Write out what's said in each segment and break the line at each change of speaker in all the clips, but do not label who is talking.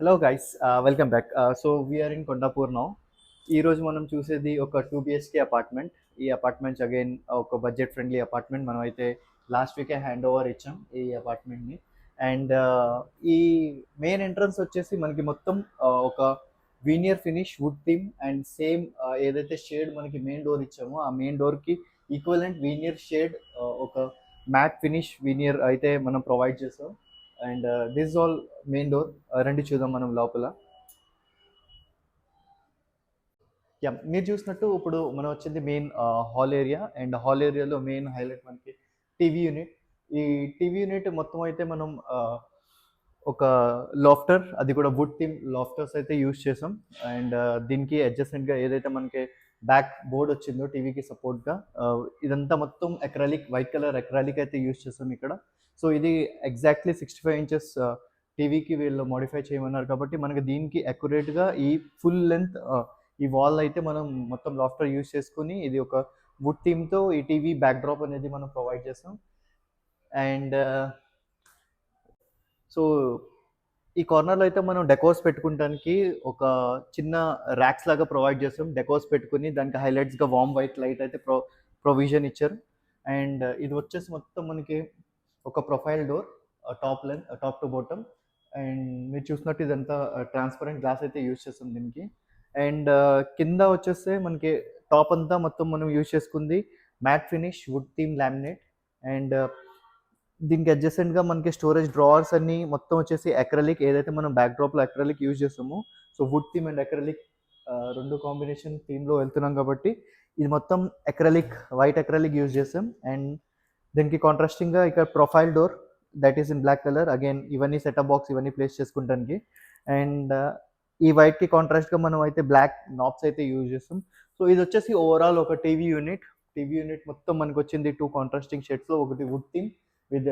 Hello guys, welcome back. So we are in Kondapur now. ఈ రోజు మనం చూసేది ఒక 2 BHK అపార్ట్మెంట్. ఈ అపార్ట్మెంట్స్ అగైన్ ఒక బడ్జెట్ ఫ్రెండ్లీ అపార్ట్మెంట్. మనం అయితే లాస్ట్ వీకే హ్యాండ్ ఓవర్ ఇచ్చాం ఈ అపార్ట్మెంట్ని. అండ్ ఈ మెయిన్ ఎంట్రన్స్ వచ్చేసి మనకి మొత్తం ఒక veneer finish wood theme and same ఏదైతే షేడ్ మనకి మెయిన్ డోర్ ఇచ్చామో ఆ మెయిన్ డోర్కి ఈక్వలెంట్ వీనియర్ షేడ్ ఒక మ్యాట్ ఫినిష్ వీనియర్ అయితే మనం ప్రొవైడ్ చేస్తాం. And this all main door. రండి చూద్దాం మనం లోపల. యా, మీరు చూసినట్టు ఇప్పుడు మనం వచ్చింది main hall area. And hall ఏరియాలో మెయిన్ హైలైట్ మనకి టీవీ యూనిట్. ఈ టీవీ యూనిట్ మొత్తం అయితే మనం ఒక లాఫ్టర్, అది కూడా వుడ్ థీమ్ లాఫ్టర్స్ అయితే యూజ్ చేసాం. అండ్ దీనికి అడ్జసెంట్గా ఏదైతే మనకి బ్యాక్ బోర్డ్ వచ్చిందో టీవీకి సపోర్ట్గా, ఇదంతా మొత్తం అక్రాలిక్, వైట్ కలర్ అక్రాలిక్ అయితే యూజ్ చేసాం ఇక్కడ. సో ఇది ఎగ్జాక్ట్లీ 65 ఇంచెస్ టీవీకి వీళ్ళు మోడిఫై చేయమన్నారు కాబట్టి మనకి దీనికి అక్యురేట్గా ఈ ఫుల్ లెంత్ ఈ వాల్ అయితే మనం మొత్తం లాఫ్టర్ యూజ్ చేసుకుని ఇది ఒక వుడ్ థీమ్తో ఈ టీవీ బ్యాక్ డ్రాప్ అనేది మనం ప్రొవైడ్ చేస్తాం. అండ్ సో ఈ కార్నర్లో అయితే మనం డెకోర్స్ పెట్టుకోవడానికి ఒక చిన్న ర్యాక్స్ లాగా ప్రొవైడ్ చేస్తాం. డెకోర్స్ పెట్టుకుని దానికి హైలైట్స్గా వామ్ వైట్ లైట్ అయితే ప్రొవిజన్ ఇచ్చారు. అండ్ ఇది వచ్చేసి మొత్తం మనకి ఒక profile door, top to bottom. And మీరు చూసినట్టు ఇదంతా ట్రాన్స్పరెంట్ గ్లాస్ అయితే యూజ్ చేస్తాం దీనికి. అండ్ కింద వచ్చేస్తే మనకి టాప్ అంతా మొత్తం మనం యూజ్ చేసుకుంది matte finish wood theme laminate. And దీనికి అడ్జసెంట్గా మనకి స్టోరేజ్ డ్రావర్స్ అన్ని మొత్తం వచ్చేసి అక్రలిక్, ఏదైతే మనం బ్యాక్ డ్రాప్లో అక్రలిక్ యూజ్ చేస్తామో. So wood theme and acrylic రెండు కాంబినేషన్ థీమ్లో వెళ్తున్నాం కాబట్టి ఇది మొత్తం అక్రలిక్, వైట్ అక్రలిక్ యూజ్ చేస్తాం. అండ్ దీనికి కాంట్రాస్టింగ్గా ఇక్కడ profile door that is in black colour. Again ఇవన్నీ సెటప్ బాక్స్ ఇవన్నీ ప్లేస్ చేసుకుంటానికి. అండ్ ఈ వైట్కి కాంట్రాస్ట్గా మనం అయితే బ్లాక్ నాబ్స్ అయితే యూజ్ చేస్తాం. సో ఇది వచ్చేసి ఓవరాల్ ఒక టీవీ యూనిట్ మొత్తం మనకు వచ్చింది 2 కాంట్రాస్టింగ్ షేడ్స్లో, ఒకటి wood theme with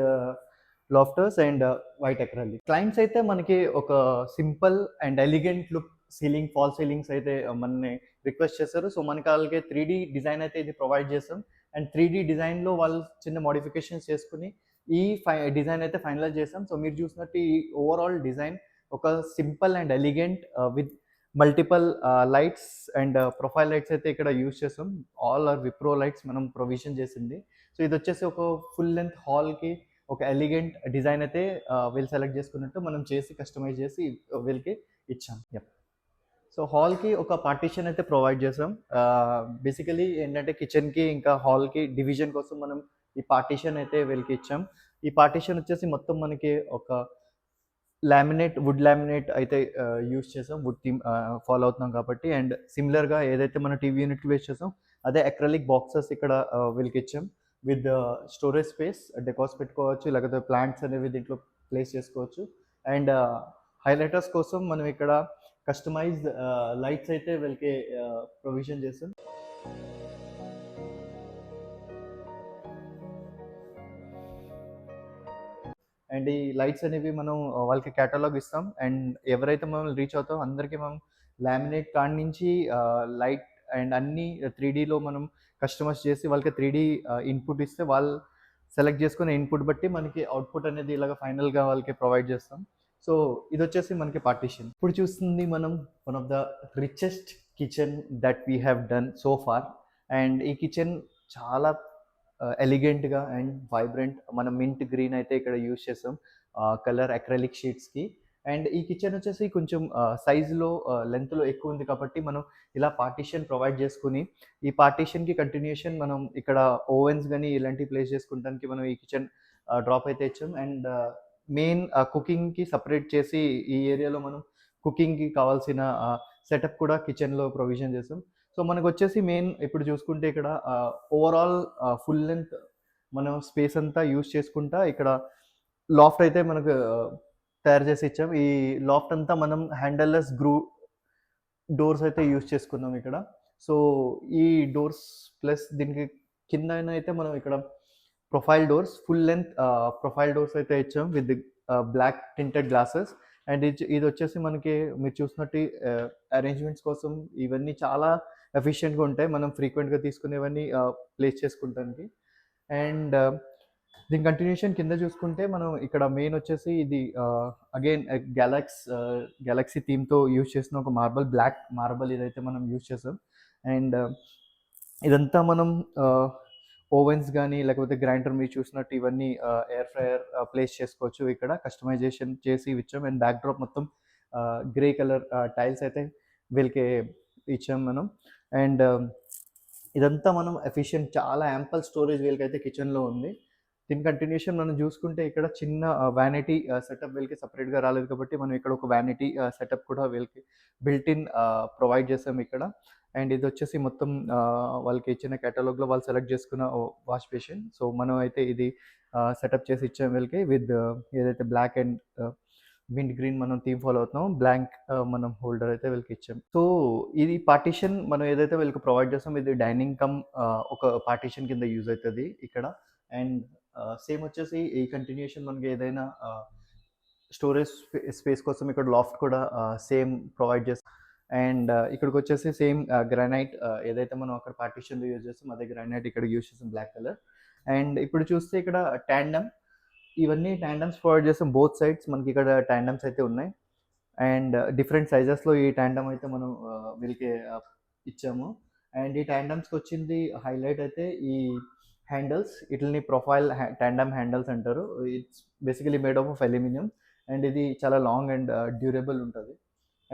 lofters and white acrylic. Clients అయితే మనకి ఒక simple and elegant look ceiling, fall ceilings అయితే మనని రిక్వెస్ట్ చేశారు. సో మనకి వాళ్ళకి 3D డిజైన్ అయితే ఇది ప్రొవైడ్ చేస్తాం. అండ్ 3D డిజైన్లో వాళ్ళు చిన్న మోడిఫికేషన్స్ చేసుకుని ఈ డిజైన్ అయితే ఫైనలైజ్ చేస్తాం. సో మీరు చూసినట్టు ఈ ఓవరాల్ డిజైన్ ఒక simple and elegant with multiple lights and profile lights అయితే ఇక్కడ యూజ్ చేస్తాం. ఆల్ ఆర్ విప్రో లైట్స్ మనం ప్రొవిజన్ చేసింది. సో ఇది వచ్చేసి ఒక ఫుల్ లెంత్ హాల్కి ఒక ఎలిగెంట్ డిజైన్ అయితే వీళ్ళు సెలెక్ట్ చేసుకున్నట్టు మనం చేసి కస్టమైజ్ చేసి వీళ్ళకి ఇచ్చాం. యప్. సో హాల్కి ఒక పార్టీషన్ అయితే ప్రొవైడ్ చేసాం. బేసికలీ ఏంటంటే కిచెన్కి ఇంకా హాల్కి డివిజన్ కోసం మనం ఈ పార్టీషన్ అయితే వీళ్ళకి ఇచ్చాం. ఈ పార్టీషన్ వచ్చేసి మొత్తం మనకి ఒక వుడ్ లామినేట్ అయితే యూజ్ చేసాం. వుడ్ థీమ్ ఫాలో అవుతున్నాం కాబట్టి. అండ్ సిమిలర్గా ఏదైతే మన టీవీ యూనిట్ వేస్ట్ చేసాం అదే అక్రలిక్ బాక్సెస్ ఇక్కడ వీళ్ళకి ఇచ్చాం విత్ స్టోరేజ్ స్పేస్. డెకాస్ పెట్టుకోవచ్చు, లేకపోతే ప్లాంట్స్ అనేవి దీంట్లో ప్లేస్ చేసుకోవచ్చు. అండ్ హైలైటర్స్ కోసం మనం ఇక్కడ కస్టమైజ్డ్ లైట్స్ అయితే వీళ్ళకి ప్రొవిజన్ చేసాం. అండ్ ఈ లైట్స్ అనేవి మనం వాళ్ళకి కేటలాగ్ ఇస్తాం. అండ్ ఎవరైతే మనం రీచ్ అవుతామో అందరికీ మనం లామినేట్ కాడి నుంచి లైట్ అండ్ అన్నీ 3Dలో మనం కస్టమైజ్ చేసి వాళ్ళకి 3D ఇన్పుట్ ఇస్తే వాళ్ళు సెలెక్ట్ చేసుకునే ఇన్పుట్ బట్టి మనకి అవుట్పుట్ అనేది ఇలాగ ఫైనల్గా వాళ్ళకి ప్రొవైడ్ చేస్తాం. సో ఇది వచ్చేసి మనకి పార్టీషన్. ఇప్పుడు చూస్తుంది మనం one of the richest kitchen that we have done so far. And ఈ కిచెన్ చాలా ఎలిగెంట్గా అండ్ వైబ్రెంట్, మనం మింట్ గ్రీన్ అయితే ఇక్కడ యూజ్ చేసాం కలర్ అక్రలిక్ షీట్స్కి. అండ్ ఈ కిచెన్ వచ్చేసి కొంచెం సైజులో లెంత్లో ఎక్కువ ఉంది కాబట్టి మనం ఇలా పార్టీషన్ ప్రొవైడ్ చేసుకుని ఈ పార్టీషన్కి కంటిన్యూషన్ మనం ఇక్కడ ఓవెన్స్ కానీ ఇలాంటివి ప్లేస్ చేసుకుంటానికి మనం ఈ కిచెన్ డ్రాప్ అయితే ఇచ్చాం. అండ్ మెయిన్ కుకింగ్కి సపరేట్ చేసి ఈ ఏరియాలో మనం కుకింగ్కి కావాల్సిన సెటప్ కూడా కిచెన్లో ప్రొవిజన్ చేసాం. సో మనకు వచ్చేసి మెయిన్ ఇప్పుడు చూసుకుంటే ఇక్కడ ఓవరాల్ ఫుల్ లెంత్ మనం స్పేస్ అంతా యూజ్ చేసుకుంటా ఇక్కడ లాఫ్ట్ అయితే మనకు తయారు చేసి ఇచ్చాం. ఈ లాఫ్ట్ అంతా మనం హ్యాండల్లెస్ డోర్స్ అయితే యూజ్ చేసుకున్నాం ఇక్కడ. సో ఈ డోర్స్ ప్లస్ దీనికి కింద అయితే మనం ఇక్కడ profile doors, full length profile doors అయితే ఇచ్చాం with black tinted glasses. And ఇది వచ్చేసి మనకి మీరు చూసినట్టు అరేంజ్మెంట్స్ కోసం ఇవన్నీ చాలా ఎఫిషియెంట్గా ఉంటాయి, మనం ఫ్రీక్వెంట్గా తీసుకునేవన్నీ ప్లేస్ చేసుకుంటానికి. అండ్ దీని కంటిన్యూషన్ కింద చూసుకుంటే మనం ఇక్కడ మెయిన్ వచ్చేసి ఇది అగైన్ గ్యాలక్సీ థీమ్తో యూజ్ చేసిన ఒక మార్బల్, బ్లాక్ మార్బల్ ఇదైతే మనం యూజ్ చేసాం. అండ్ ఇదంతా మనం ఓవెన్స్ కానీ లేకపోతే గ్రైండర్ మీరు చూసినట్టు ఇవన్నీ ఎయిర్ ఫ్రైయర్ ప్లేస్ చేసుకోవచ్చు. ఇక్కడ కస్టమైజేషన్ చేసి ఇచ్చాం. అండ్ బ్యాక్ డ్రాప్ మొత్తం గ్రే కలర్ టైల్స్ అయితే వీళ్ళకి ఇచ్చాం మనం. అండ్ ఇదంతా మనం ఎఫిషియెంట్, చాలా యాంపల్ స్టోరేజ్ వీళ్ళకైతే కిచెన్లో ఉంది. దీని కంటిన్యూషన్ మనం చూసుకుంటే ఇక్కడ చిన్న వ్యానిటీ సెటప్ వీళ్ళకి సపరేట్గా రాలేదు కాబట్టి మనం ఇక్కడ ఒక వ్యానిటీ సెటప్ కూడా వీళ్ళకి బిల్ట్ ఇన్ ప్రొవైడ్ చేసాం ఇక్కడ. అండ్ ఇది వచ్చేసి మొత్తం వాళ్ళకి ఇచ్చిన కేటలాగ్లో వాళ్ళు సెలెక్ట్ చేసుకున్న వాష్ బేసిన్. సో మనం అయితే ఇది సెటప్ చేసి ఇచ్చాం వీళ్ళకి విత్ ఏదైతే బ్లాక్ అండ్ విండ్ గ్రీన్ మనం థీమ్ ఫాలో అవుతున్నాం, బ్లాంక్ మనం హోల్డర్ అయితే వీళ్ళకి ఇచ్చాం. సో ఇది పార్టీషన్ మనం ఏదైతే వీళ్ళకి ప్రొవైడ్ చేస్తాం, ఇది డైనింగ్ కమ్ ఒక పార్టీషన్ కింద యూజ్ అవుతుంది ఇక్కడ. అండ్ సేమ్ వచ్చేసి ఈ కంటిన్యూషన్ మనకి ఏదైనా స్టోరేజ్ స్పేస్ కోసం ఇక్కడ లాఫ్ట్ కూడా సేమ్ ప్రొవైడ్ చేస్తాం. అండ్ ఇక్కడికి వచ్చేసి సేమ్ గ్రానైట్ ఏదైతే మనం అక్కడ పార్టీషన్లో యూజ్ చేస్తాం అదే గ్రానైట్ ఇక్కడ యూజ్ చేస్తాం, బ్లాక్ కలర్. అండ్ ఇప్పుడు చూస్తే ఇక్కడ ట్యాండమ్, ఇవన్నీ ట్యాండమ్స్ ప్రొవైడ్ చేస్తాం బోత్ సైడ్స్. మనకి ఇక్కడ ట్యాండమ్స్ అయితే ఉన్నాయి. అండ్ డిఫరెంట్ సైజెస్లో ఈ ట్యాండమ్ అయితే మనం వీళ్ళకి ఇచ్చాము. అండ్ ఈ ట్యాండమ్స్కి వచ్చింది హైలైట్ అయితే ఈ హ్యాండిల్స్, వీటిని ప్రొఫైల్ ట్యాండమ్ హ్యాండిల్స్ అంటారు. It's basically made of aluminium. And ఇది చాలా లాంగ్ అండ్ డ్యూరబుల్ ఉంటుంది.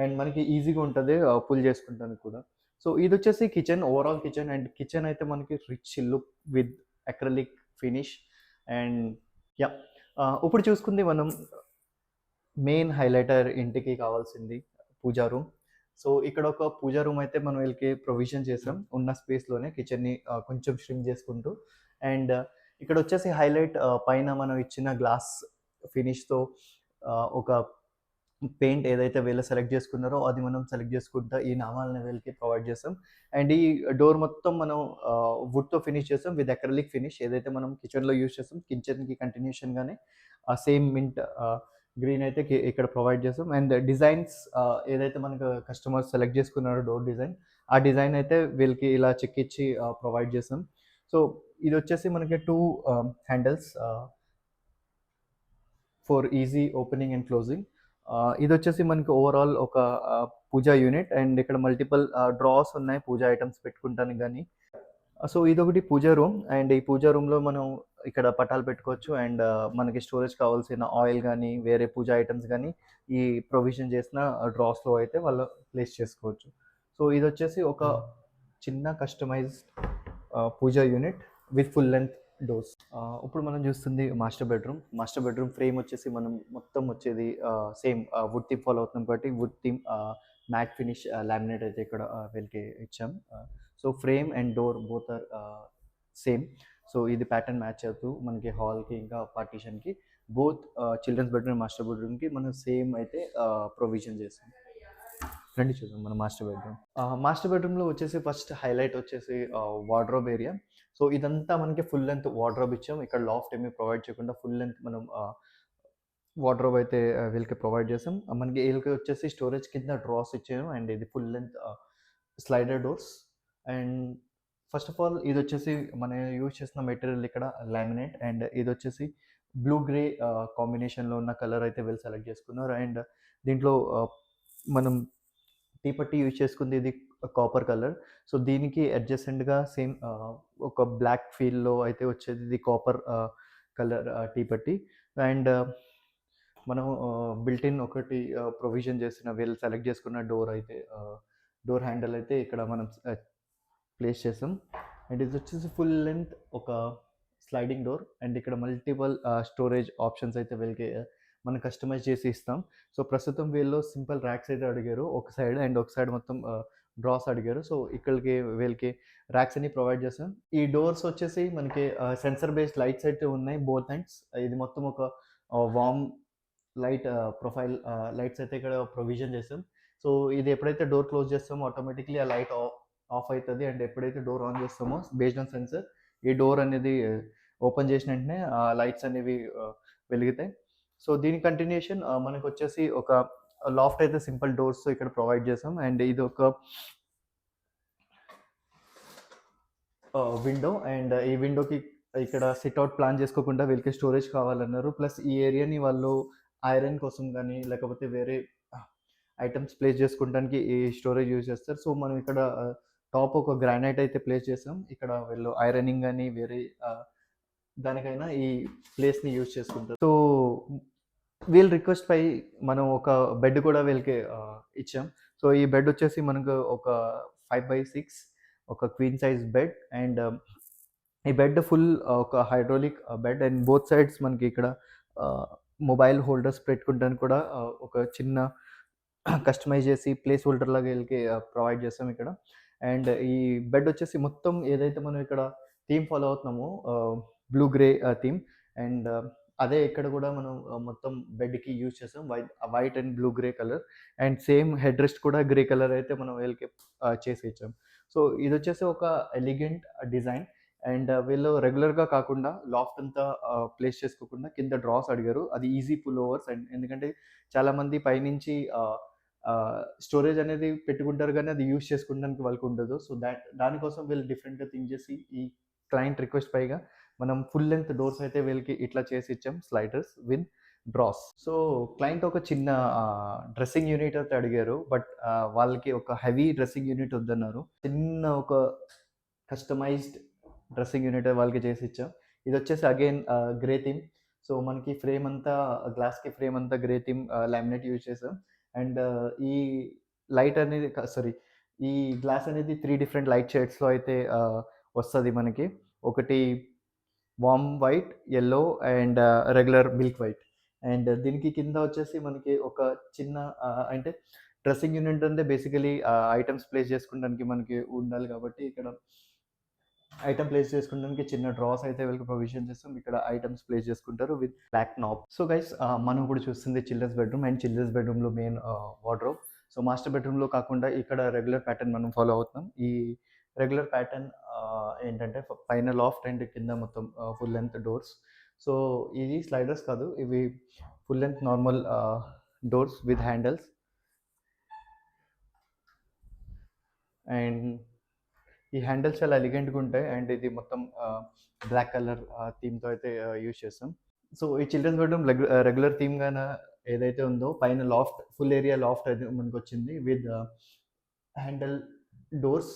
అండ్ మనకి ఈజీగా ఉంటుంది పుల్ చేసుకుంటానికి కూడా. సో ఇది వచ్చేసి kitchen, overall kitchen. And kitchen అయితే మనకి rich look with acrylic finish. And yeah, ఇప్పుడు చూసుకుంది మనం మెయిన్ హైలైటర్ ఇంటికి కావాల్సింది పూజా రూమ్. సో ఇక్కడ ఒక పూజా రూమ్ అయితే మనం వీళ్ళకి ప్రొవిజన్ చేసాం ఉన్న స్పేస్లోనే, కిచెన్ని కొంచెం స్ట్రిమ్ చేసుకుంటూ. అండ్ ఇక్కడ వచ్చేసి హైలైట్ పైన మనం ఇచ్చిన గ్లాస్ ఫినిష్తో ఒక పెయింట్ ఏదైతే వీళ్ళు సెలెక్ట్ చేసుకున్నారో అది మనం సెలెక్ట్ చేసుకుంటా ఈ నామాలని వీళ్ళకి ప్రొవైడ్ చేస్తాం. అండ్ ఈ డోర్ మొత్తం మనం వుడ్తో ఫినిష్ చేస్తాం విత్ అక్రలిక్ ఫినిష్, ఏదైతే మనం కిచెన్లో యూజ్ చేస్తాం. కిచెన్కి కంటిన్యూషన్గానే ఆ సేమ్ మింట్ గ్రీన్ అయితే ఇక్కడ ప్రొవైడ్ చేస్తాం. అండ్ డిజైన్స్ ఏదైతే మనకు కస్టమర్ సెలెక్ట్ చేసుకున్నారో డోర్ డిజైన్, ఆ డిజైన్ అయితే వీళ్ళకి ఇలా చెక్కిచ్చి ప్రొవైడ్ చేస్తాం. సో ఇది వచ్చేసి మనకి 2 handles for easy opening and closing. ఇది వచ్చేసి మనకి ఓవరాల్ ఒక పూజా యూనిట్. అండ్ ఇక్కడ మల్టిపుల్ డ్రాస్ ఉన్నాయి పూజా ఐటమ్స్ పెట్టుకుంటానికి కానీ. సో ఇదొకటి పూజా రూమ్. అండ్ ఈ పూజా రూమ్లో మనం ఇక్కడ పటాలు పెట్టుకోవచ్చు. అండ్ మనకి స్టోరేజ్ కావాల్సిన ఆయిల్ కానీ వేరే పూజా ఐటమ్స్ కానీ ఈ ప్రొవిజన్ చేసిన డ్రాస్లో అయితే వాళ్ళు ప్లేస్ చేసుకోవచ్చు. సో ఇది వచ్చేసి ఒక చిన్న customized puja unit with full length doors. ఇప్పుడు మనం చూస్తుంది master bedroom. Master bedroom frame వచ్చేసి మనం మొత్తం వచ్చేది సేమ్ వుడ్ థీమ్ ఫాలో అవుతున్నాం కాబట్టి wood theme matte finish laminate అయితే ఇక్కడ వీళ్ళకి ఇచ్చాం. So frame and door both are same. So ఇది ప్యాటర్న్ మ్యాచ్ అవుతూ మనకి హాల్కి ఇంకా పార్టీషన్కి బోత్ చిల్డ్రన్స్ బెడ్రూమ్ మాస్టర్ బెడ్రూమ్కి మనం సేమ్ అయితే ప్రొవిజన్ చేసాం. రండి చూద్దాం మన మాస్టర్ బెడ్రూమ్. మాస్టర్ బెడ్రూమ్లో వచ్చేసి ఫస్ట్ హైలైట్ వచ్చేసి వార్డ్రోబ్ ఏరియా. సో ఇదంతా మనకి ఫుల్ లెంత్ వార్డ్రోబ్ ఇచ్చాం. ఇక్కడ లాఫ్ట్ ఏమీ ప్రొవైడ్ చేయకుండా ఫుల్ లెంత్ మనం వార్డ్రోబ్ అయితే వీళ్ళకి ప్రొవైడ్ చేసాం. మనకి వీళ్ళకి వచ్చేసి స్టోరేజ్ కింద డ్రాస్ ఇచ్చాము. అండ్ ఇది full length slider doors. And first of all ఇది వచ్చేసి మనం యూజ్ చేసిన మెటీరియల్ ఇక్కడ లామినేట్. అండ్ ఇది వచ్చేసి బ్లూ గ్రే కాంబినేషన్లో ఉన్న కలర్ అయితే వీళ్ళు సెలెక్ట్ చేసుకున్నారు. అండ్ దీంట్లో మనం టీపట్టి యూజ్ చేసుకుంది ఇది కాపర్ కలర్. సో దీనికి అడ్జసెంట్గా సేమ్ ఒక బ్లాక్ ఫీల్లో అయితే వచ్చేది ఇది కాపర్ కలర్ టీపట్టి. అండ్ మనం బిల్ట్ ఇన్ ఒకటి ప్రొవిజన్ చేసిన వీళ్ళు సెలెక్ట్ చేసుకున్న డోర్ అయితే డోర్ హ్యాండిల్ అయితే ఇక్కడ మనం ప్లేస్ చేసాం. అండ్ ఇది వచ్చేసి ఫుల్ లెంత్ ఒక స్లైడింగ్ డోర్. అండ్ ఇక్కడ మల్టిపుల్ స్టోరేజ్ ఆప్షన్స్ అయితే వీళ్ళకి మనం కస్టమైజ్ చేసి ఇస్తాం. సో ప్రస్తుతం వీళ్ళు సింపుల్ ర్యాక్స్ అయితే అడిగారు ఒక సైడ్, అండ్ ఒక సైడ్ మొత్తం డ్రాస్ అడిగారు. సో ఇక్కడికి వీళ్ళకి ర్యాక్స్ అన్ని ప్రొవైడ్ చేస్తాం. ఈ డోర్స్ వచ్చేసి మనకి సెన్సర్ బేస్డ్ లైట్స్ అయితే ఉన్నాయి బోత్ ఎండ్స్. ఇది మొత్తం ఒక వార్మ్ లైట్ ప్రొఫైల్ లైట్స్ అయితే ఇక్కడ ప్రొవిజన్ చేస్తాం. సో ఇది ఎప్పుడైతే డోర్ క్లోజ్ చేస్తామో ఆటోమేటిక్లీ ఆ లైట్ ఆఫ్ అవుతుంది. అండ్ ఎప్పుడైతే డోర్ ఆన్ చేస్తామో బేస్డ్ ఆన్ సెన్సర్ ఈ డోర్ అనేది ఓపెన్ చేసిన వెంటనే ఆ లైట్స్ అనేవి వెలుగుతాయి. సో దీని కంటిన్యూషన్ మనకు వచ్చేసి ఒక లాఫ్ట్ అయితే సింపుల్ డోర్స్ ఇక్కడ ప్రొవైడ్ చేసాం. అండ్ ఇది ఒక విండో. అండ్ ఈ విండోకి ఇక్కడ సిట్అవుట్ ప్లాన్ చేసుకోకుండా వీళ్ళకి స్టోరేజ్ కావాలన్నారు. ప్లస్ ఈ ఏరియాని వాళ్ళు ఐరన్ కోసం గానీ, లేకపోతే వేరే ఐటెమ్స్ ప్లేస్ చేసుకోవడానికి ఈ స్టోరేజ్ యూజ్ చేస్తారు. సో, మనం ఇక్కడ టాప్ ఒక గ్రానైట్ అయితే ప్లేస్ చేసాం. ఇక్కడ వీళ్ళు ఐరనింగ్ గానీ, వేరే దానికైనా ఈ ప్లేస్‌ని యూజ్ చేసుకుంటారు. సో, వీళ్ళ రిక్వెస్ట్ పై మనం ఒక బెడ్ కూడా వీళ్ళకి ఇచ్చాం. సో, ఈ బెడ్ వచ్చేసి మనకు ఒక 5/6 ఒక క్వీన్ సైజ్ బెడ్ అండ్ ఈ బెడ్ ఫుల్ ఒక hydraulic bed and both sides మనకి ఇక్కడ మొబైల్ హోల్డర్స్ పెట్టుకుంటానికి కూడా ఒక చిన్న కస్టమైజ్ చేసి ప్లేస్ హోల్డర్ లాగా వీళ్ళకి ప్రొవైడ్ చేస్తాం ఇక్కడ. అండ్ ఈ బెడ్ వచ్చేసి మొత్తం ఏదైతే మనం ఇక్కడ థీమ్ ఫాలో అవుతున్నామో బ్లూ గ్రే థీమ్ అండ్ అదే ఇక్కడ కూడా మనం మొత్తం బెడ్‌కి యూజ్ చేసాం. White and blue grey colour and same head rest కూడా గ్రే కలర్ అయితే మనం వీళ్ళకి చేసి ఇచ్చాం. సో, ఇదొచ్చేసి ఒక ఎలిగెంట్ డిజైన్ అండ్ వీళ్ళు రెగ్యులర్‌గా కాకుండా లాఫ్ట్ అంతా ప్లేస్ చేసుకోకుండా కింద డ్రాస్ అడిగారు. అది ఈజీ పుల్ ఓవర్స్ అండ్ ఎందుకంటే చాలామంది పైనుంచి స్టోరేజ్ అనేది పెట్టుకుంటారు గానీ అది యూజ్ చేసుకోవడానికి వాళ్ళకుండదు. సో, దానికోసం వీళ్ళు డిఫరెంట్‌గా థింక్ చేసి ఈ క్లయింట్ రిక్వెస్ట్ పైగా మనం ఫుల్ లెంగ్త్ డోర్స్ అయితే వీళ్ళకి ఇట్లా చేసి ఇచ్చాం sliders with drawers. So, client ఒక చిన్న డ్రెస్సింగ్ యూనిట్ అయితే అడిగారు. బట్ వాళ్ళకి ఒక హెవీ డ్రెస్సింగ్ యూనిట్ వద్దన్నారు. చిన్న ఒక కస్టమైజ్డ్ డ్రెస్సింగ్ యూనిట్ వాళ్ళకి చేసి ఇచ్చాం. ఇదొచ్చేసి అగైన్ గ్రే థీమ్. సో, మనకి ఫ్రేమ్ అంతా గ్లాస్‌కి ఫ్రేమ్ అంతా గ్రే థీమ్ లామినేట్ యూజ్ చేసాం. అండ్ ఈ లైట్ అనేది సారీ ఈ గ్లాస్ అనేది 3 డిఫరెంట్ లైట్ షేడ్స్‌లో అయితే వస్తది మనకి. ఒకటి warm white, yellow and regular milk white. And దీనికి కింద వచ్చేసి మనకి ఒక చిన్న అంటే డ్రెస్సింగ్ యూనిట్ అంటే బేసికలీ ఐటెమ్స్ ప్లేస్ చేసుకోవడానికి మనకి ఉండాలి కాబట్టి ఇక్కడ ఐటెమ్ ప్లేస్ చేసుకోవడానికి చిన్న డ్రాస్ అయితే వీళ్ళకి ప్రొవిజన్ చేస్తాం. ఇక్కడ ఐటెమ్స్ ప్లేస్ చేసుకుంటారు with black knob. So, guys మనం ఇప్పుడు చూస్తుంది చిల్డ్రన్స్ బెడ్‌రూమ్ అండ్ చిల్డ్రన్స్ బెడ్‌రూమ్‌లో మెయిన్ వార్డ్‌రోబ్. సో, మాస్టర్ బెడ్‌రూమ్‌లో కాకుండా ఇక్కడ రెగ్యులర్ ప్యాటర్న్ మనం ఫాలో అవుతున్నాం. ఈ రెగ్యులర్ ప్యాటర్న్ ఏంటంటే పైన లాఫ్ట్ అండ్ కింద మొత్తం ఫుల్ లెంగ్త్ డోర్స్. సో, ఇది స్లైడర్స్ కాదు. ఇవి full length normal doors with handles. And ఈ హ్యాండిల్స్ చాలా ఎలిగెంట్‌గా ఉంటాయి. అండ్ ఇది మొత్తం బ్లాక్ కలర్ థీమ్‌తో అయితే యూజ్ చేసాం. సో, ఈ చిల్డ్రన్స్ బెడ్‌రూమ్ రెగ్యులర్ థీమ్ గాన ఏదైతే ఉందో పైన లాఫ్ట్ ఫుల్ ఏరియా లాఫ్ట్ అయితే మనకొచ్చింది విత్ హ్యాండిల్ డోర్స్.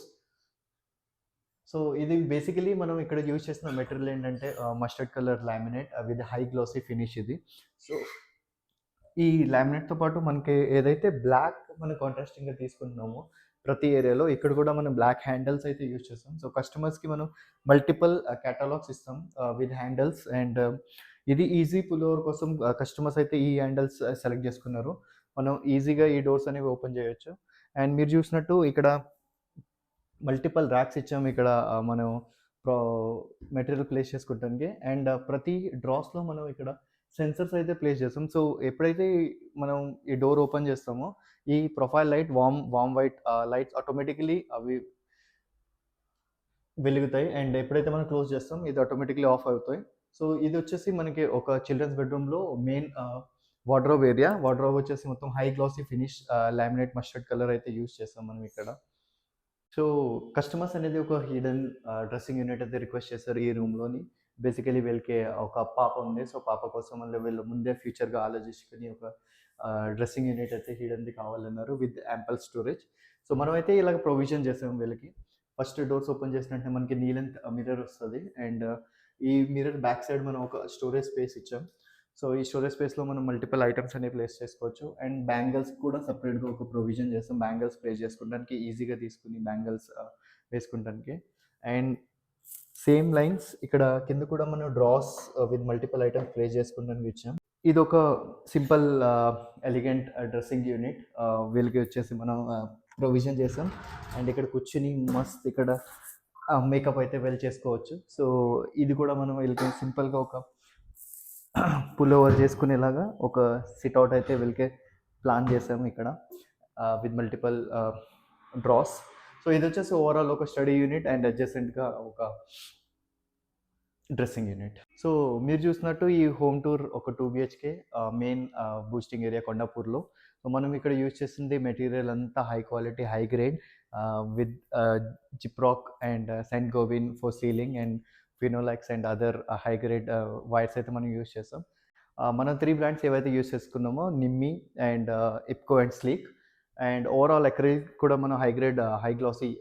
సో, ఇది బేసికలీ మనం ఇక్కడ యూజ్ చేసిన మెటీరియల్ ఏంటంటే mustard colour laminate with high glossy finish ఇది. సో, ఈ లామినేట్‌తో పాటు మనకి ఏదైతే బ్లాక్ మనం కాంట్రాస్టింగ్‌గా తీసుకుంటున్నామో ప్రతి ఏరియాలో ఇక్కడ కూడా మనం బ్లాక్ హ్యాండిల్స్ అయితే యూజ్ చేస్తాం. సో, కస్టమర్స్‌కి మనం మల్టిపుల్ కేటలాగ్స్ ఇస్తాం విత్ హ్యాండిల్స్ అండ్ ఇది ఈజీ పుల్ ఓవర్ కోసం కస్టమర్స్ అయితే ఈ హ్యాండిల్స్ సెలెక్ట్ చేసుకున్నారు. మనం ఈజీగా ఈ డోర్స్ అనేవి ఓపెన్ చేయొచ్చు. అండ్ మీరు చూసినట్టు ఇక్కడ మల్టిపుల్ ర్యాక్స్ ఇచ్చాం ఇక్కడ మనం ప్రో మెటీరియల్ ప్లేస్ చేసుకోవడానికి అండ్ ప్రతి డ్రాస్‌లో మనం ఇక్కడ సెన్సర్స్ అయితే ప్లేస్ చేస్తాం. సో, ఎప్పుడైతే మనం ఈ డోర్ ఓపెన్ చేస్తామో ఈ profile light warm white lights automatically అవి వెలుగుతాయి. అండ్ ఎప్పుడైతే మనం క్లోజ్ చేస్తాం ఇది ఆటోమేటిక్‌లీ ఆఫ్ అవుతాయి. సో, ఇది వచ్చేసి మనకి ఒక చిల్డ్రన్స్ బెడ్‌రూమ్‌లో మెయిన్ వార్డ్‌రోబ్ ఏరియా. వార్డ్‌రోబ్ వచ్చేసి మొత్తం high glossy finish laminate mustard colour అయితే యూజ్ చేస్తాం మనం ఇక్కడ. సో, కస్టమర్స్ అనేది ఒక హిడెన్ డ్రెస్సింగ్ యూనిట్ అయితే రిక్వెస్ట్ చేశారు ఈ రూమ్‌లోని. బేసికల్లీ వీళ్ళకి ఒక పాప ఉంది. సో, పాప కోసం మళ్ళీ వీళ్ళు ముందే ఫ్యూచర్‌గా ఆలోచించుకొని ఒక డ్రెస్సింగ్ యూనిట్ అయితే హిడెన్‌ది కావాలన్నారు విత్ యాంపల్ స్టోరేజ్. సో, మనమైతే ఇలాగ ప్రొవిజన్ చేసాం వీళ్ళకి. ఫస్ట్ డోర్స్ ఓపెన్ చేసిన వెంటనే మనకి నీ లెంగ్త్ మిర్రర్ వస్తది. అండ్ ఈ మిర్రర్ బ్యాక్ సైడ్ మనం ఒక స్టోరేజ్ స్పేస్ ఇచ్చాం. సో, ఈ స్టోరేజ్ స్పేస్‌లో మనం మల్టిపుల్ ఐటెమ్స్ అనేవి ప్లేస్ చేసుకోవచ్చు. అండ్ బ్యాంగిల్స్ కూడా సెపరేట్‌గా ఒక ప్రొవిజన్ చేస్తాం. బ్యాంగిల్స్ ప్లేస్ చేసుకోవడానికి ఈజీగా తీసుకొని బ్యాంగిల్స్ వేసుకుంటానికి. అండ్ సేమ్ లైన్స్ ఇక్కడ కింద కూడా మనం drawers with multiple items place చేసుకోవడానికి ఇచ్చాం. ఇదొక సింపుల్ ఎలిగెంట్ డ్రెస్సింగ్ యూనిట్ వీళ్ళకి వచ్చేసి మనం ప్రొవిజన్ చేసాం. అండ్ ఇక్కడ కూర్చొని మస్త్ ఇక్కడ మేకప్ అయితే వీళ్ళు చేసుకోవచ్చు. సో, ఇది కూడా మనం వీళ్ళకి సింపుల్‌గా ఒక పుల్ ఓవర్ చేసుకునేలాగా ఒక సిట్అవుట్ అయితే వీళ్ళకి ప్లాన్ చేసాము ఇక్కడ విత్ మల్టిపుల్ డ్రాస్. సో, ఇది వచ్చేసి ఓవరాల్ ఒక స్టడీ యూనిట్ అండ్ అడ్జసెంట్‌గా ఒక డ్రెస్సింగ్ యూనిట్. సో, మీరు చూసినట్టు ఈ హోమ్ టూర్ ఒక 2 బీహెచ్‌కే మెయిన్ బూస్టింగ్ ఏరియా కొండాపూర్‌లో. సో, మనం ఇక్కడ యూజ్ చేసింది మెటీరియల్ అంతా high quality, high grade with Gyproc and Saint Gobain for ceiling and Finolex and other high grade wires అయితే మనం యూజ్ చేస్తాం. మనం 3 బ్రాండ్స్ ఏవైతే యూజ్ చేసుకున్నామో నిమ్మి అండ్ ఇప్కో and Sleek. And overall acrylic కూడా మనం హై గ్రేడ్ హై గ్లాసీ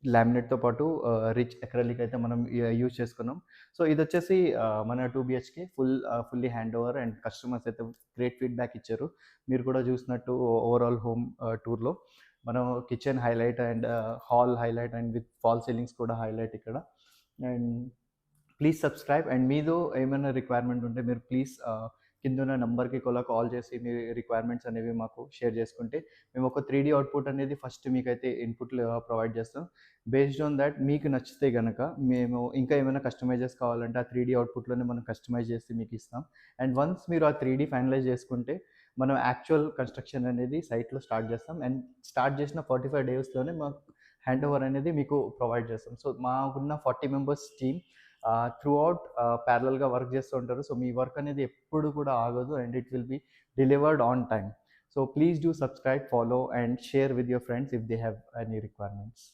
లామినేట్‌తో పాటు రిచ్ అక్రిలిక్ అయితే మనం యూజ్ చేసుకున్నాం. సో ఇదొచ్చేసి మన 2 BHK fully hand over and customers అయితే గ్రేట్ ఫీడ్‌బ్యాక్ ఇచ్చారు. మీరు కూడా చూసినట్టు ఓవరాల్ హోమ్ టూర్‌లో మనం kitchen highlight and hall highlight and with fall ceilings కూడా హైలైట్ ఇక్కడ. అండ్ ప్లీజ్ సబ్స్క్రైబ్ అండ్ మీదో ఏమైనా రిక్వైర్మెంట్ ఉంటే మీరు ప్లీజ్ కిందున్న నంబర్కి కూడా కాల్ చేసి మీ రిక్వైర్మెంట్స్ అనేవి మాకు షేర్ చేసుకుంటే మేము ఒక 3D అవుట్పుట్ అనేది ఫస్ట్ మీకైతే ఇన్పుట్లు ప్రొవైడ్ చేస్తాం. బేస్డ్ ఆన్ దాట్ మీకు నచ్చితే గనక మేము ఇంకా ఏమైనా కస్టమైజెస్ కావాలంటే ఆ 3D అవుట్పుట్లోనే మనం కస్టమైజ్ చేసి మీకు ఇస్తాం. అండ్ వన్స్ మీరు ఆ 3D ఫైనలైజ్ చేసుకుంటే మనం యాక్చువల్ కన్స్ట్రక్షన్ అనేది సైట్లో స్టార్ట్ చేస్తాం. అండ్ స్టార్ట్ చేసిన 45 డేస్లోనే మాకు హ్యాండ్ ఓవర్ అనేది మీకు ప్రొవైడ్ చేస్తాం. సో మాకున్న 40 మెంబర్స్ టీమ్ త్రూ అవుట్ ప్యారలల్గా వర్క్ చేస్తూ ఉంటారు. సో మీ వర్క్ అనేది ఎప్పుడు కూడా ఆగదు and it will be delivered on time. So please do subscribe, follow and share with your friends if they have any requirements.